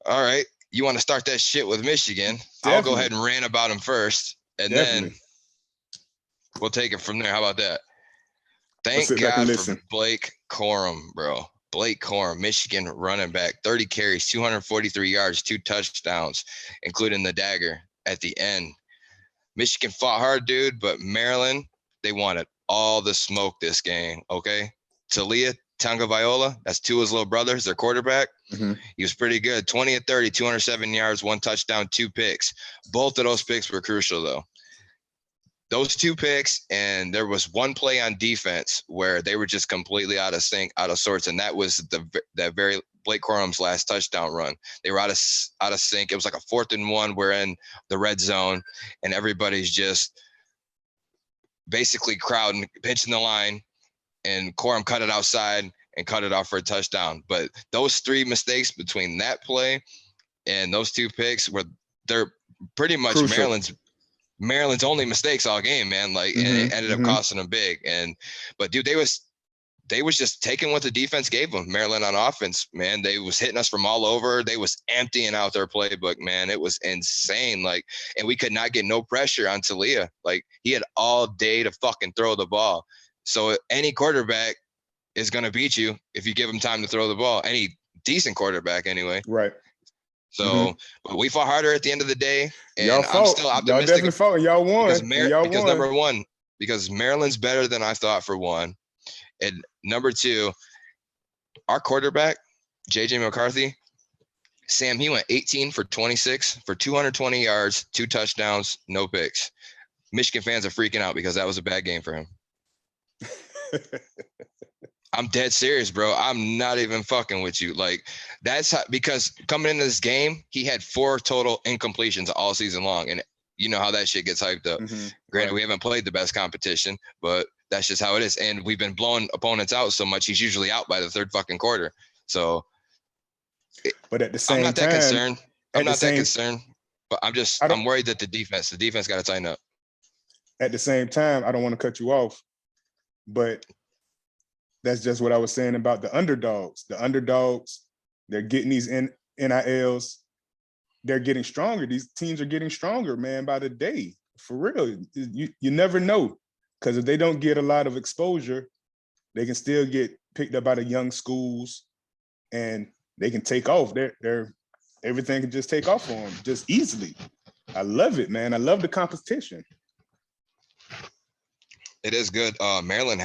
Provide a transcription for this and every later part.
All right. You want to start that shit with Michigan? I'll go ahead and rant about them first, and then we'll take it from there. How about that? Thank God for Blake Corum, bro. Blake Corum, Michigan running back, 30 carries, 243 yards, 2 touchdowns, including the dagger at the end. Michigan fought hard, dude, but Maryland, they wanted all the smoke this game, okay? Talia Tagovailoa, that's Tua's little brother, their quarterback. Mm-hmm. He was pretty good. 20 of 30, 207 yards, 1 touchdown, 2 picks. Both of those picks were crucial, though. Those 2 picks, and there was one play on defense where they were just completely out of sync, out of sorts, and that was that very Blake Corum's last touchdown run. They were out of sync. It was like a 4th and 1. We're in the red zone, and everybody's just basically crowding, pinching the line, and Corum cut it outside and cut it off for a touchdown. But those 3 mistakes between that play and those 2 picks they're pretty much crucial. Maryland's only mistakes all game, man. Like, and it ended up costing them big. But dude, they was just taking what the defense gave them. Maryland on offense, man, they was hitting us from all over. They was emptying out their playbook, man. It was insane. Like, and we could not get no pressure on Talia. Like, he had all day to fucking throw the ball. So any quarterback is going to beat you if you give him time to throw the ball. Any decent quarterback, anyway. Right. So but we fought harder at the end of the day, and y'all I'm still optimistic. Y'all definitely fought. Y'all won. Because number one, because Maryland's better than I thought, for one, and number 2, our quarterback, JJ McCarthy, Sam, he went 18 for 26 for 220 yards, 2 touchdowns, no picks. Michigan fans are freaking out because that was a bad game for him. I'm dead serious, bro. I'm not even fucking with you. Like, that's how, because coming into this game, he had 4 total incompletions all season long. And you know how that shit gets hyped up. Granted, we haven't played the best competition, but that's just how it is. And we've been blowing opponents out so much, he's usually out by the 3rd fucking quarter. So, but at the same time, I'm not that concerned. But I'm worried that the defense got to tighten up. At the same time, I don't want to cut you off, but that's just what I was saying about the underdogs. The underdogs, they're getting these NILs. They're getting stronger. These teams are getting stronger, man, by the day. For real. You never know. Because if they don't get a lot of exposure, they can still get picked up by the young schools, and they can take off. Everything can just take off for them just easily. I love it, man. I love the competition. It is good. Maryland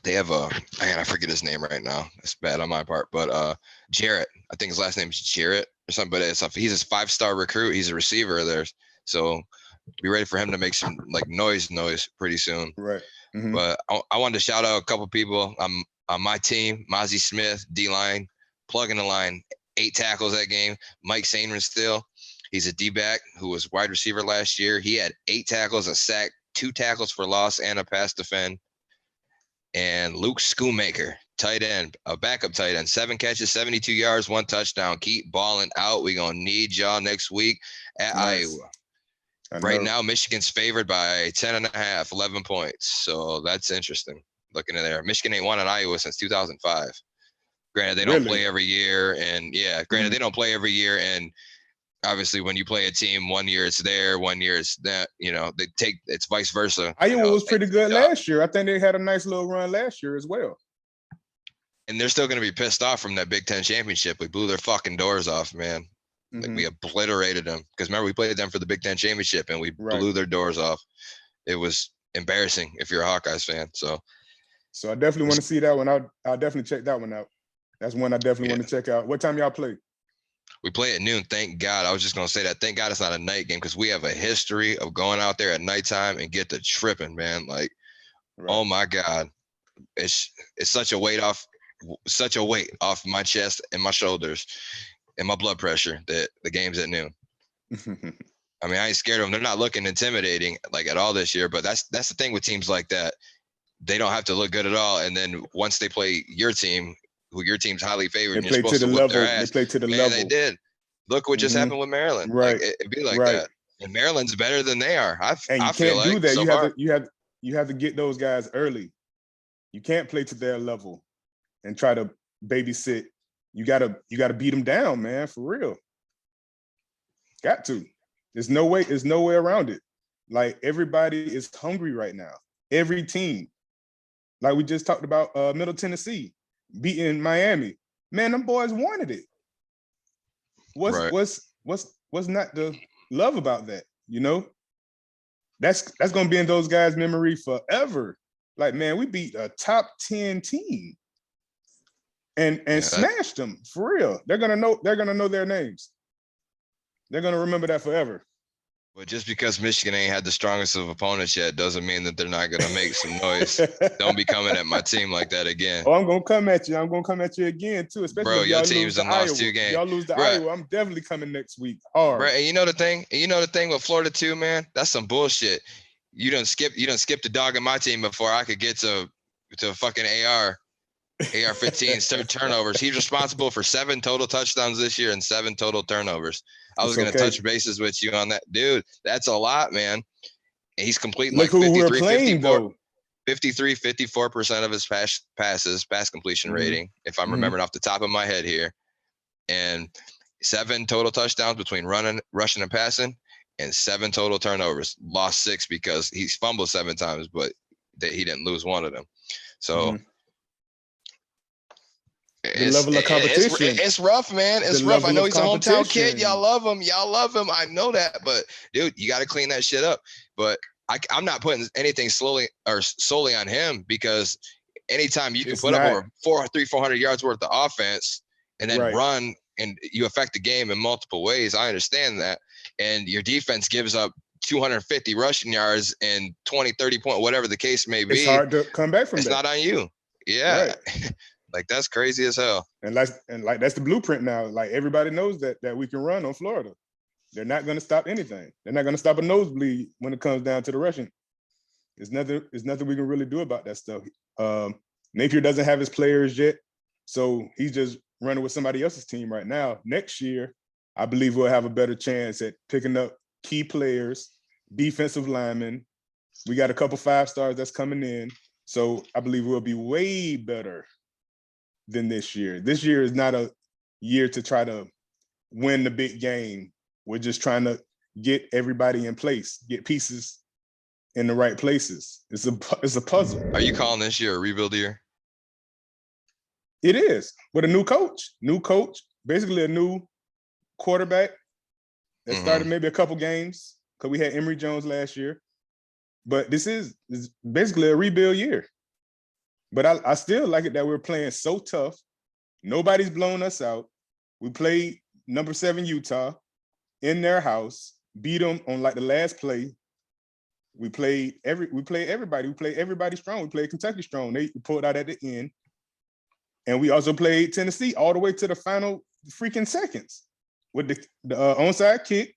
they have I forget his name right now. It's bad on my part, but Jarrett, I think his last name is Jarrett or something, but he's a 5-star recruit. He's a receiver of theirs. So be ready for him to make some like noise pretty soon. Right. But I wanted to shout out a couple people on my team. Mozzie Smith, D-line, plugging the line, 8 tackles that game. Mike Sainristil still. He's a D-back who was wide receiver last year. He had 8 tackles, a sack, 2 tackles for loss, and a pass defend. And Luke Schoonmaker, tight end, a backup tight end, 7 catches, 72 yards, 1 touchdown. Keep balling out. We're going to need y'all next week at Iowa. Right now, Michigan's favored by 10.5, 11 points. So that's interesting looking at there. Michigan ain't won in Iowa since 2005. Granted, they don't play every year. And they don't play every year. And obviously, when you play a team, 1 year it's there, 1 year it's that, it's vice versa. Iowa was pretty good last year. I think they had a nice little run last year as well. And they're still going to be pissed off from that Big Ten championship. We blew their fucking doors off, man. Like, we obliterated them. Because remember, we played them for the Big Ten championship, and we blew their doors off. It was embarrassing if you're a Hawkeyes fan. So I definitely want to see that one. I'll definitely check that one out. That's one I definitely want to check out. What time y'all play? We play at noon, thank God. I was just going to say that. Thank God it's not a night game, because we have a history of going out there at nighttime and get to tripping, man. Like, oh, my God. It's such a weight off my chest and my shoulders and my blood pressure that the game's at noon. I mean, I ain't scared of them. They're not looking intimidating like at all this year, but that's the thing with teams like that. They don't have to look good at all. And then once they play your team, who your team's highly favored, and you're supposed to whip their ass. They play to the level. They did. Look what just happened with Maryland. Right. Like, it'd be like that. And Maryland's better than they are. I can't do that. You have to get those guys early. You can't play to their level and try to babysit you gotta beat them down, man, for real. Got to. There's no way around it. Like, everybody is hungry right now. Every team. Like we just talked about, Middle Tennessee beating Miami. Man, them boys wanted it. What's not the love about that? You know, that's gonna be in those guys' memory forever. Like, man, we beat a top 10 team and smashed them for real. They're gonna know their names. They're gonna remember that forever. But just because Michigan ain't had the strongest of opponents yet doesn't mean that they're not going to make some noise. Don't be coming at my team like that again. Oh, I'm going to come at you. I'm going to come at you again, too. Especially bro, if your team's done lost 2 games. Y'all lose to Iowa, I'm definitely coming next week. Hard. Bro, and you know the thing with Florida too, man? That's some bullshit. You done skip the dog in my team before I could get to fucking AR-15's turnovers. He's responsible for 7 total touchdowns this year and 7 total turnovers. I was going to touch bases with you on that. Dude, that's a lot, man. And he's completing like 54% of his pass completion rating, if I'm remembering off the top of my head here. And 7 total touchdowns between rushing and passing, and 7 total turnovers. Lost 6 because he's fumbled 7 times, but he didn't lose 1 of them. So the level of competition. It's rough, man. It's rough. I know he's a hometown kid. Y'all love him. I know that. But, dude, you got to clean that shit up. But I'm not putting anything solely on him, because anytime you can put up over 400 yards worth of offense and then run and you affect the game in multiple ways, I understand that. And your defense gives up 250 rushing yards and 20, 30 points, whatever the case may be. It's hard to come back from that. It's not on you. Yeah. Right. Like, that's crazy as hell. And that's the blueprint now. Like, everybody knows that we can run on Florida. They're not going to stop anything. They're not going to stop a nosebleed when it comes down to the rushing. There's nothing we can really do about that stuff. Napier doesn't have his players yet, so he's just running with somebody else's team right now. Next year, I believe we'll have a better chance at picking up key players, defensive linemen. We got a couple 5-stars that's coming in, so I believe we'll be way better than this year. This year is not a year to try to win the big game. We're just trying to get everybody in place, get pieces in the right places. It's a puzzle. Are you calling this year a rebuild year? It is, with a new coach, basically a new quarterback that started maybe a couple games, because we had Emory Jones last year. But this is basically a rebuild year. But I still like it that we're playing so tough. Nobody's blown us out. We played number 7 Utah in their house, beat them on like the last play. We played everybody. We played everybody strong. We played Kentucky strong. They pulled out at the end. And we also played Tennessee all the way to the final freaking seconds with the onside kick.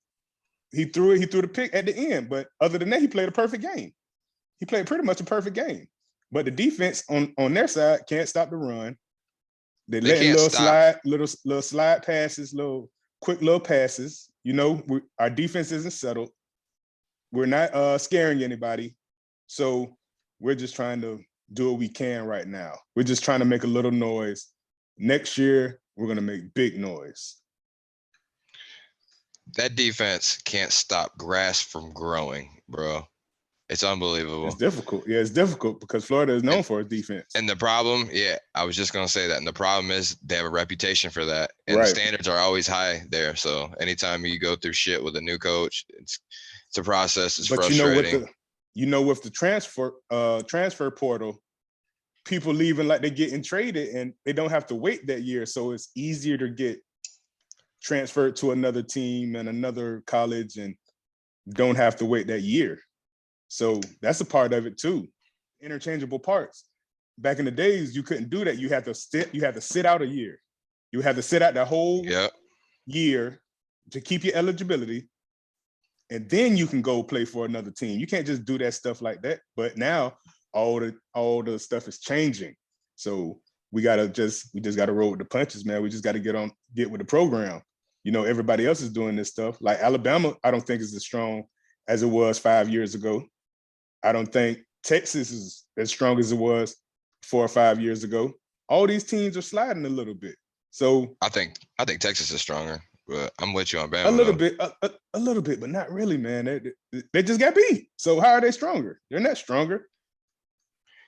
He threw the pick at the end. But other than that, he played a perfect game. He played pretty much a perfect game. But the defense on their side can't stop the run. They letting little slide passes, little quick little passes. You know, our defense isn't settled. We're not scaring anybody. So we're just trying to do what we can right now. We're just trying to make a little noise. Next year, we're going to make big noise. That defense can't stop grass from growing, bro. It's unbelievable. It's difficult. Yeah, it's difficult because Florida is known for its defense. And the problem, I was just going to say that. And the problem is they have a reputation for that. And the standards are always high there. So anytime you go through shit with a new coach, it's a process. It's frustrating. With the transfer portal, people leaving like they're getting traded and they don't have to wait that year. So it's easier to get transferred to another team and another college and don't have to wait that year. So that's a part of it too. Interchangeable parts. Back in the days, you couldn't do that. You had to sit out a year. You had to sit out the whole year to keep your eligibility. And then you can go play for another team. You can't just do that stuff like that. But now all the stuff is changing. So we just gotta roll with the punches, man. We just gotta get with the program. You know, everybody else is doing this stuff. Like Alabama, I don't think is as strong as it was 5 years ago. I don't think Texas is as strong as it was 4 or 5 years ago. All these teams are sliding a little bit. So I think Texas is stronger, but I'm with you on Bama. a little though. bit, a little bit, but not really, man. They just got beat. So how are they stronger? They're not stronger.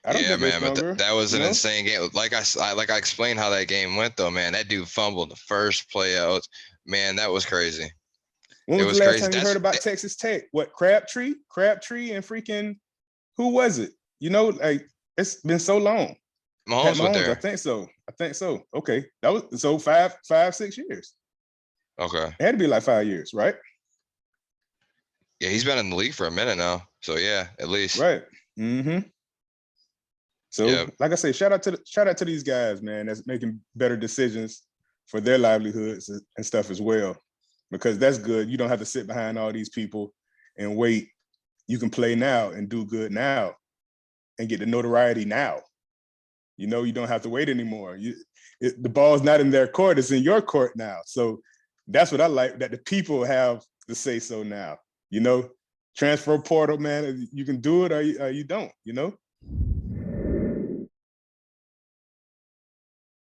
I don't Yeah, think they're man, but stronger. that was You an know, insane game. Like I explained how that game went, though, man. That dude fumbled the first play out. Man, that was crazy. when It was the was last crazy. time you heard about Texas Tech? What, Crabtree and freaking who was it? You know, like it's been so long. Pat Mahomes went Mahomes, I there. think so. I think so. Okay, that was so 5, 6 years. Okay. It had to be like 5 years, right? Yeah, he's been in the league for a minute now. So yeah, at least. Right. Mm-hmm. So, Yeah. like I say, shout out to these guys, man, that's making better decisions for their livelihoods and stuff as well, because that's good. You don't have to sit behind all these people and wait. You can play now and do good now and get the notoriety now. You know, you don't have to wait anymore. The ball's not in their court; it's in your court now. So that's what I like, that the people have to say so now. You know, transfer portal, man. You can do it or you don't. You know.